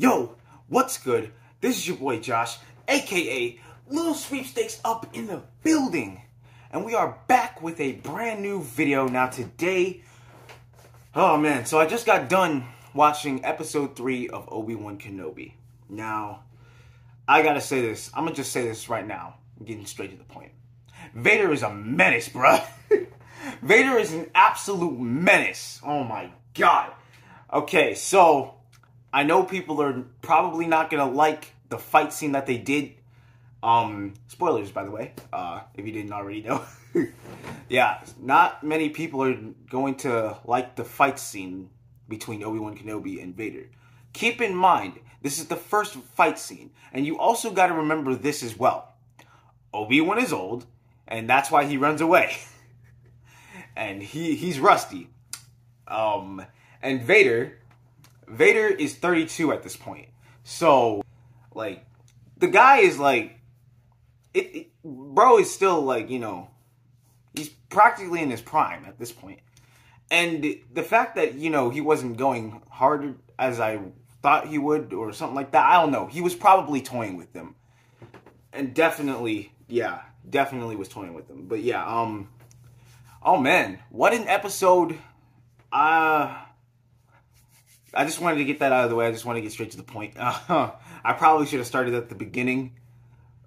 Yo, what's good? This is your boy Josh, aka Little Sweepstakes up in the building. And we are back with a brand new video. Now today, oh man, so I just got done watching episode 3 of Obi-Wan Kenobi. Now, I gotta say this. I'm gonna just say this right now. I'm getting straight to the point. Vader is a menace, bruh. Vader is an absolute menace. Oh my god. Okay, so I know people are probably not gonna like the fight scene that they did. Spoilers, by the way, if you didn't already know. Yeah, not many people are going to like the fight scene between Obi-Wan Kenobi and Vader. Keep in mind, this is the first fight scene, and you also got to remember this as well. Obi-Wan is old, and that's why he runs away. And he's rusty. And Vader is 32 at this point. So, like, the guy is like, bro is still like, you know, he's practically in his prime at this point. And the fact that, you know, he wasn't going hard as I thought he would or something like that, I don't know. He was probably toying with them. And definitely, yeah, definitely was toying with them. But yeah, oh man, what an episode. I just wanted to get that out of the way. I just want to get straight to the point. I probably should have started at the beginning.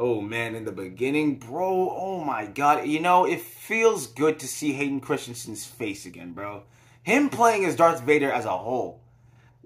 Oh, man, in the beginning, bro, oh, my God. You know, it feels good to see Hayden Christensen's face again, bro. Him playing as Darth Vader as a whole.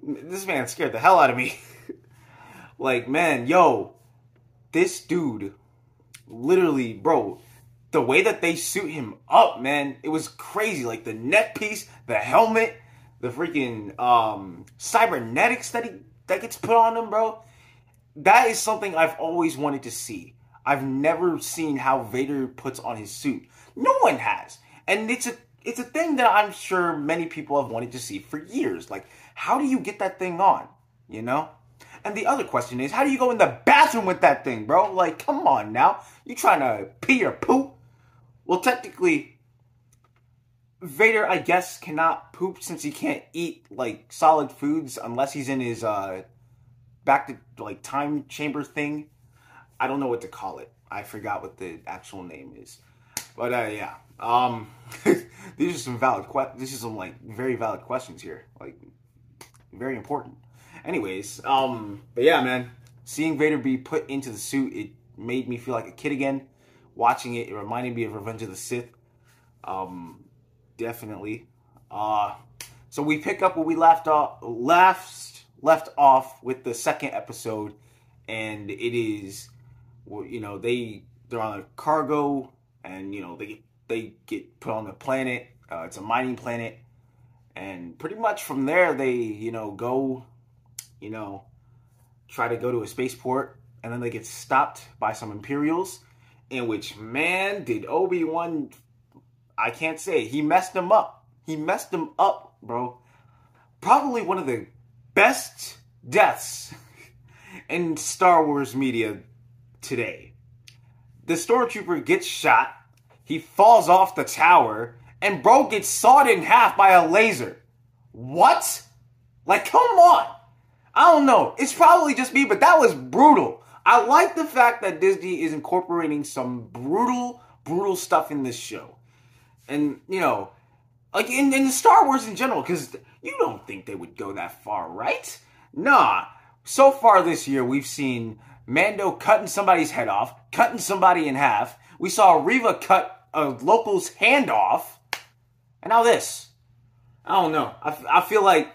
This man scared the hell out of me. Like, man, yo, this dude, literally, bro, the way that they suit him up, man, it was crazy. Like, the neck piece, the helmet, the freaking cybernetics that gets put on him, bro. That is something I've always wanted to see. I've never seen how Vader puts on his suit. No one has. And it's a thing that I'm sure many people have wanted to see for years. Like, how do you get that thing on? You know? And the other question is, how do you go in the bathroom with that thing, bro? Like, come on now. You trying to pee or poop? Well, technically, Vader, I guess, cannot poop since he can't eat, like, solid foods unless he's in his, back to, like, time chamber thing. I don't know what to call it. I forgot what the actual name is. But, yeah. These are some like, very valid questions here. Like, very important. Anyways, but yeah, man. Seeing Vader be put into the suit, it made me feel like a kid again. Watching it, it reminded me of Revenge of the Sith. Definitely. So we pick up where we left off with the second episode, and it is, you know, they're on a cargo, and, you know, they get put on the planet. It's a mining planet, and pretty much from there they, you know, go, you know, try to go to a spaceport, and then they get stopped by some Imperials, in which, man, did Obi-Wan, I can't say, he messed them up. He messed them up, bro. Probably one of the best deaths in Star Wars media today. The stormtrooper gets shot, he falls off the tower, and bro gets sawed in half by a laser. What? Like, come on. I don't know. It's probably just me, but that was brutal. I like the fact that Disney is incorporating some brutal stuff in this show. And, you know, like in Star Wars in general, because you don't think they would go that far, right? Nah. So far this year, we've seen Mando cutting somebody's head off, cutting somebody in half. We saw Reva cut a local's hand off. And now this. I don't know. I feel like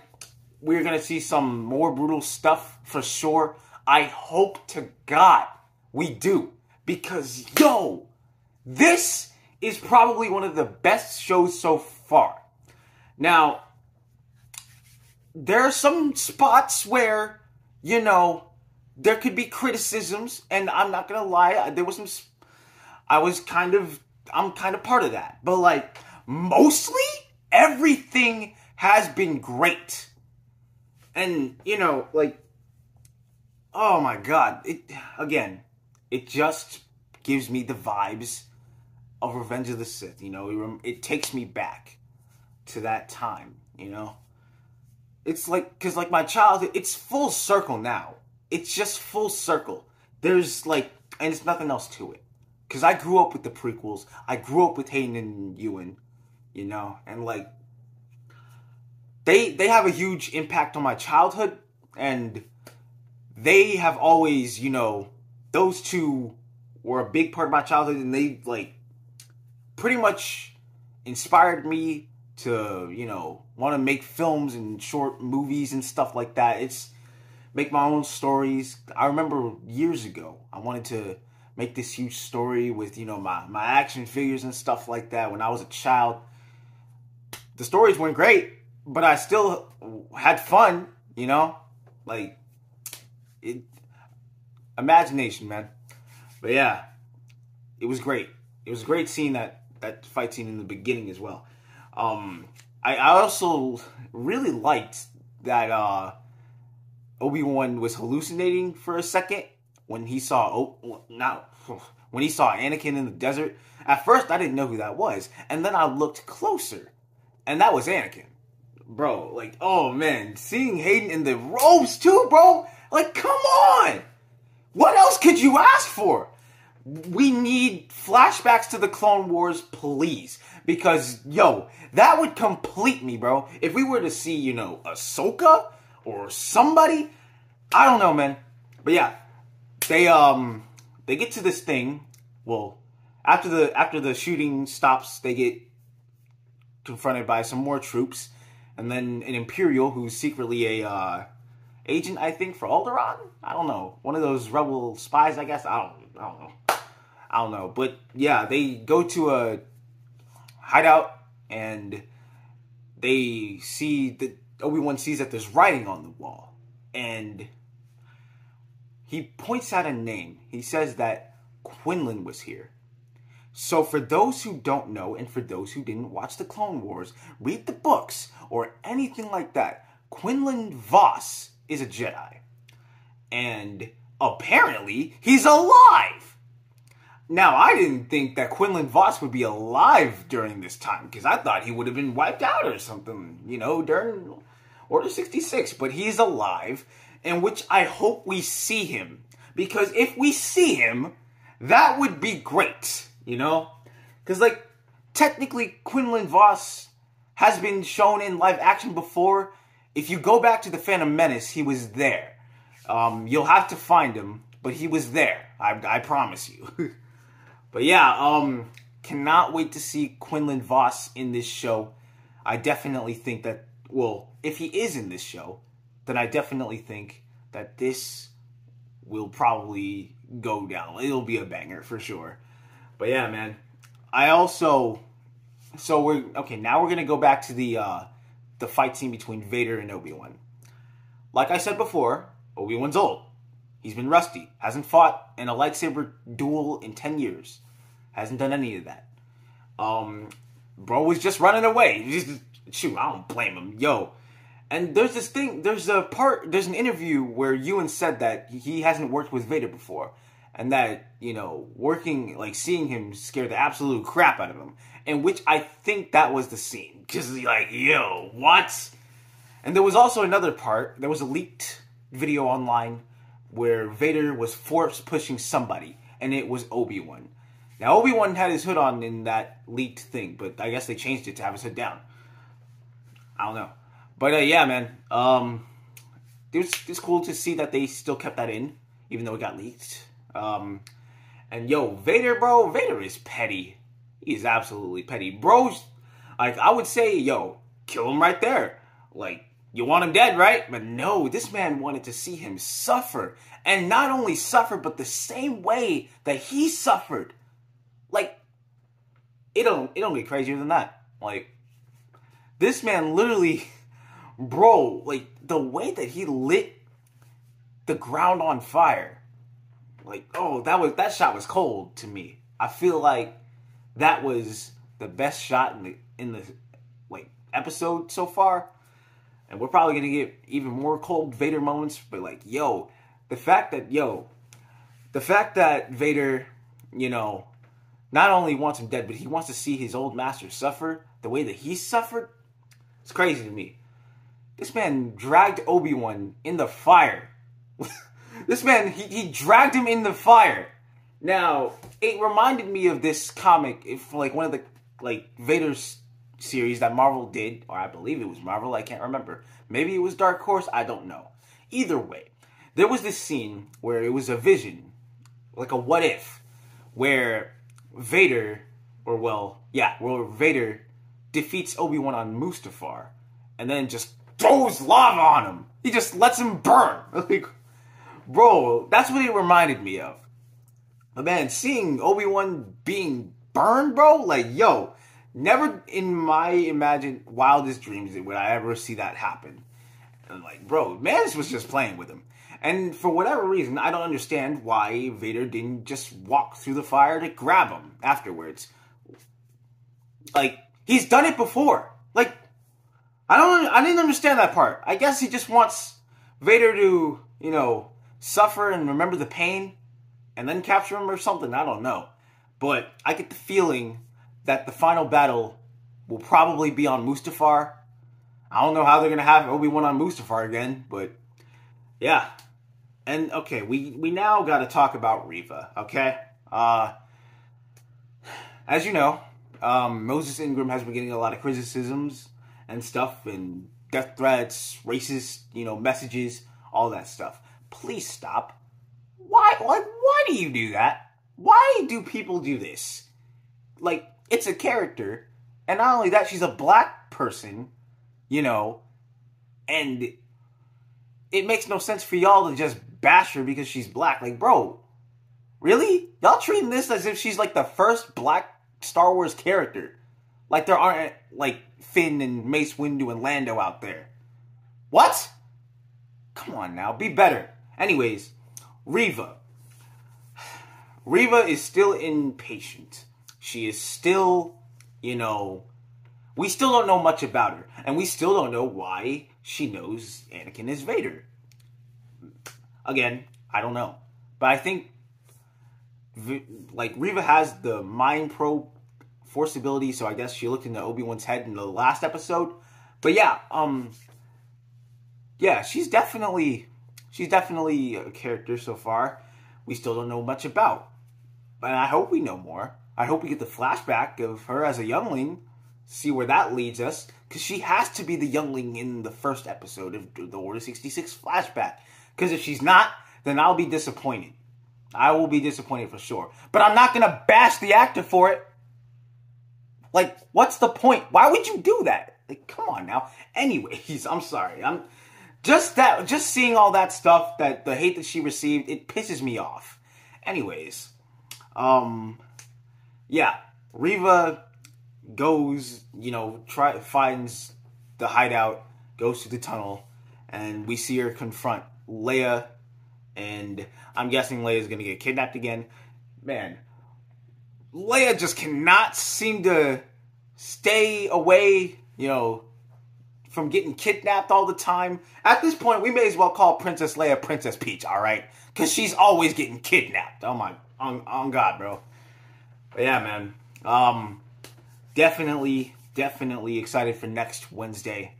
we're going to see some more brutal stuff for sure. I hope to God we do. Because, yo, this is probably one of the best shows so far. Now, there are some spots where, you know, there could be criticisms, and I'm not gonna lie, there was some, I'm kind of part of that. But, like, mostly, everything has been great. And, you know, like, oh my God, it just gives me the vibes of Revenge of the Sith, you know. It takes me back to that time, you know. it's like, because like my childhood, it's full circle now. It's just full circle. There's like, and it's nothing else to it. Because I grew up with the prequels. I grew up with Hayden and Ewan, you know, and like, they have a huge impact on my childhood, and they have always, you know, those two were a big part of my childhood, and they like pretty much inspired me to, you know, want to make films and short movies and stuff like that. It's make my own stories. I remember years ago, I wanted to make this huge story with, you know, my action figures and stuff like that when I was a child. The stories weren't great, but I still had fun, you know? Like, it, imagination, man. But yeah, it was great. It was great seeing that fight scene in the beginning as well. I also really liked that Obi-Wan was hallucinating for a second when he saw when he saw Anakin in the desert. At first, I didn't know who that was, and then I looked closer, and that was Anakin, bro. Like, oh man, seeing Hayden in the robes too, bro. Like, come on, what else could you ask for? We need flashbacks to the Clone Wars, please. Because, yo, that would complete me, bro. If we were to see, you know, Ahsoka or somebody, I don't know, man. But yeah, they get to this thing. Well, after the shooting stops, they get confronted by some more troops, and then an Imperial who's secretly a agent, I think, for Alderaan. I don't know, one of those rebel spies, I guess. I don't know. But yeah, they go to a hideout, and they see that Obi-Wan sees that there's writing on the wall, and he points out a name. He says that Quinlan was here. So for those who don't know, and for those who didn't watch the Clone Wars, read the books, or anything like that, Quinlan Vos is a Jedi. And apparently, he's alive! Now, I didn't think that Quinlan Vos would be alive during this time, because I thought he would have been wiped out or something, you know, during Order 66. But he's alive, in which I hope we see him. Because if we see him, that would be great, you know? Because, like, technically, Quinlan Vos has been shown in live action before. If you go back to The Phantom Menace, he was there. You'll have to find him, but he was there. I promise you. But yeah, cannot wait to see Quinlan Vos in this show. I definitely think that, well, if he is in this show, then I definitely think that this will probably go down. It'll be a banger for sure. But yeah, man. Now we're going to go back to the fight scene between Vader and Obi-Wan. Like I said before, Obi-Wan's old. He's been rusty. Hasn't fought in a lightsaber duel in 10 years. Hasn't done any of that. Bro was just running away. Shoot, I don't blame him. Yo. And there's this thing, there's an interview where Ewan said that he hasn't worked with Vader before. And that, you know, seeing him scared the absolute crap out of him. In which I think that was the scene. Just like, yo, what? And there was also another part. There was a leaked video online where Vader was force pushing somebody, and it was Obi-Wan. Now, Obi-Wan had his hood on in that leaked thing, but I guess they changed it to have his hood down. I don't know. But yeah, man, it's cool to see that they still kept that in, even though it got leaked. And yo, Vader is petty. He is absolutely petty. Bros, like, I would say, yo, kill him right there. Like, you want him dead, right? But no, this man wanted to see him suffer. And not only suffer, but the same way that he suffered. Like, it don't get crazier than that. Like, this man literally, bro, like, the way that he lit the ground on fire. Like, oh, that shot was cold to me. I feel like that was the best shot in the like episode so far. And we're probably gonna get even more cold Vader moments, but like, yo, the fact that Vader, you know, not only wants him dead, but he wants to see his old master suffer the way that he suffered, it's crazy to me. This man dragged Obi-Wan in the fire. This man, he dragged him in the fire. Now, it reminded me of this comic, if like one of the like Vader's series that Marvel did, or I believe it was Marvel, I can't remember. Maybe it was Dark Horse, I don't know. Either way, there was this scene where it was a vision, like a what if, where Vader, where Vader defeats Obi-Wan on Mustafar, and then just throws lava on him. He just lets him burn. Like, bro, that's what it reminded me of. But man, seeing Obi-Wan being burned, bro, like, yo, never in my wildest dreams would I ever see that happen. And like, bro, Mance was just playing with him. And for whatever reason, I don't understand why Vader didn't just walk through the fire to grab him afterwards. Like, he's done it before. Like, I didn't understand that part. I guess he just wants Vader to, you know, suffer and remember the pain and then capture him or something. I don't know. But I get the feeling that the final battle will probably be on Mustafar. I don't know how they're going to have Obi-Wan on Mustafar again, but yeah. And okay, we now got to talk about Reva, okay? As you know, Moses Ingram has been getting a lot of criticisms and stuff, and death threats, racist, you know, messages, all that stuff. Please stop. Why do you do that? Why do people do this? Like, it's a character, and not only that, she's a black person, you know, and it makes no sense for y'all to just bash her because she's black. Like, bro, really? Y'all treating this as if she's like the first black Star Wars character. Like there aren't, like, Finn and Mace Windu and Lando out there. What? Come on now, be better. Anyways, Reva. Reva is still impatient. She is still, you know, we still don't know much about her. And we still don't know why she knows Anakin is Vader. Again, I don't know. But I think, like, Reva has the Mind Probe Force ability, so I guess she looked into Obi-Wan's head in the last episode. But yeah, yeah, she's definitely a character so far we still don't know much about. But I hope we know more. I hope we get the flashback of her as a youngling, see where that leads us, because she has to be the youngling in the first episode of the Order 66 flashback. Because if she's not, then I'll be disappointed. I will be disappointed for sure. But I'm not going to bash the actor for it. Like, what's the point? Why would you do that? Like, come on now. Anyways, I'm sorry. I'm just seeing all that stuff, that the hate that she received, it pisses me off. Anyways, yeah, Reva goes, you know, finds the hideout, goes to the tunnel, and we see her confront Leia, and I'm guessing Leia's gonna get kidnapped again. Man, Leia just cannot seem to stay away, you know, from getting kidnapped all the time. At this point, we may as well call Princess Leia Princess Peach, alright? Because she's always getting kidnapped. Oh my, on God, bro. But yeah, man. Definitely excited for next Wednesday.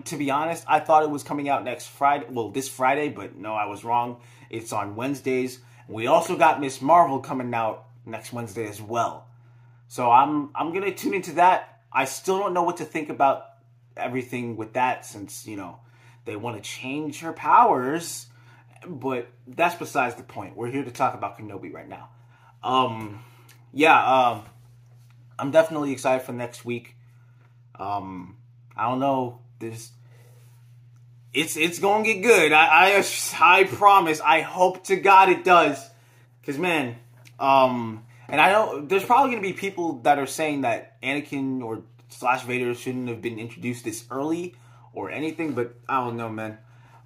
To be honest, I thought it was coming out next Friday. Well, this Friday, but no, I was wrong. It's on Wednesdays. We also got Miss Marvel coming out next Wednesday as well. So I'm gonna tune into that. I still don't know what to think about everything with that, since, you know, they want to change her powers. But that's besides the point. We're here to talk about Kenobi right now. Yeah, I'm definitely excited for next week. I don't know. It's gonna get good. I promise. I hope to God it does. Cause man, and I know there's probably gonna be people that are saying that Anakin or / Vader shouldn't have been introduced this early or anything, but I don't know, man.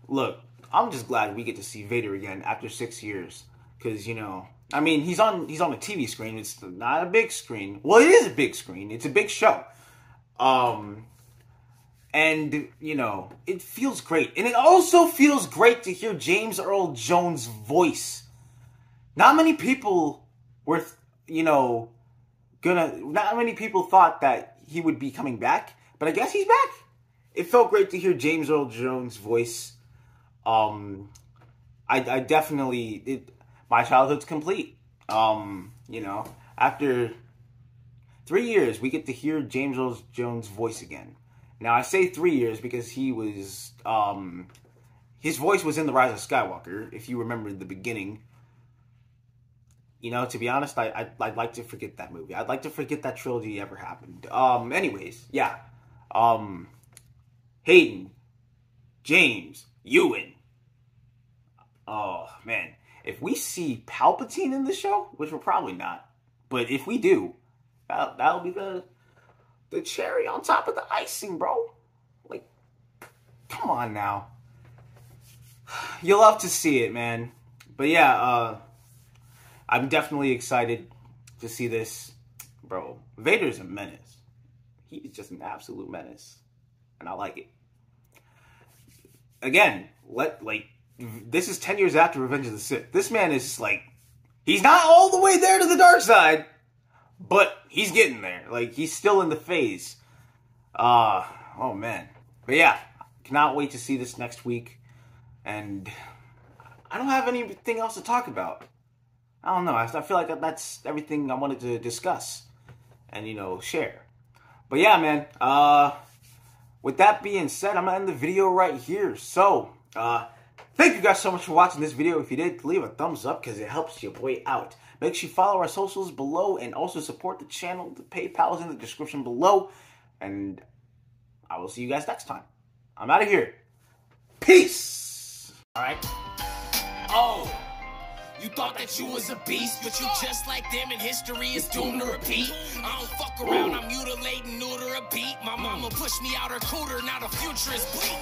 Look, I'm just glad we get to see Vader again after 6 years. Cause, you know, I mean, he's on a TV screen. It's not a big screen. Well, it is a big screen. It's a big show. And, you know, it feels great. And it also feels great to hear James Earl Jones' voice. Not many people were, you know, not many people thought that he would be coming back. But I guess he's back. it felt great to hear James Earl Jones' voice. I definitely, my childhood's complete. You know, after 3 years, we get to hear James Earl Jones' voice again. Now, I say 3 years because he was, his voice was in The Rise of Skywalker, if you remember the beginning. You know, to be honest, I'd like to forget that movie. I'd like to forget that trilogy ever happened. Anyways, yeah. Hayden, James, Ewan. Oh, man. If we see Palpatine in the show, which we're probably not, but if we do, that'll be the cherry on top of the icing, bro. Like, come on now. You'll love to see it, man. But yeah, I'm definitely excited to see this. Bro, Vader's a menace. He's just an absolute menace. And I like it. Again, this is 10 years after Revenge of the Sith. This man is like, he's not all the way there to the dark side, but he's getting there. Like, he's still in the phase. Oh man. But yeah, cannot wait to see this next week. And I don't have anything else to talk about. I don't know. I feel like that's everything I wanted to discuss and, you know, share. But yeah, man. With that being said, I'm going to end the video right here. So, thank you guys so much for watching this video. If you did, leave a thumbs up because it helps your boy out. Make sure you follow our socials below and also support the channel. The PayPal is in the description below. And I will see you guys next time. I'm out of here. Peace. All right. Oh. You thought that you was a beast, but you just like them and history is doomed to repeat. I don't fuck around, I'm mutilating, neuter a beat. My mama pushed me out her cooter, now the future is bleak.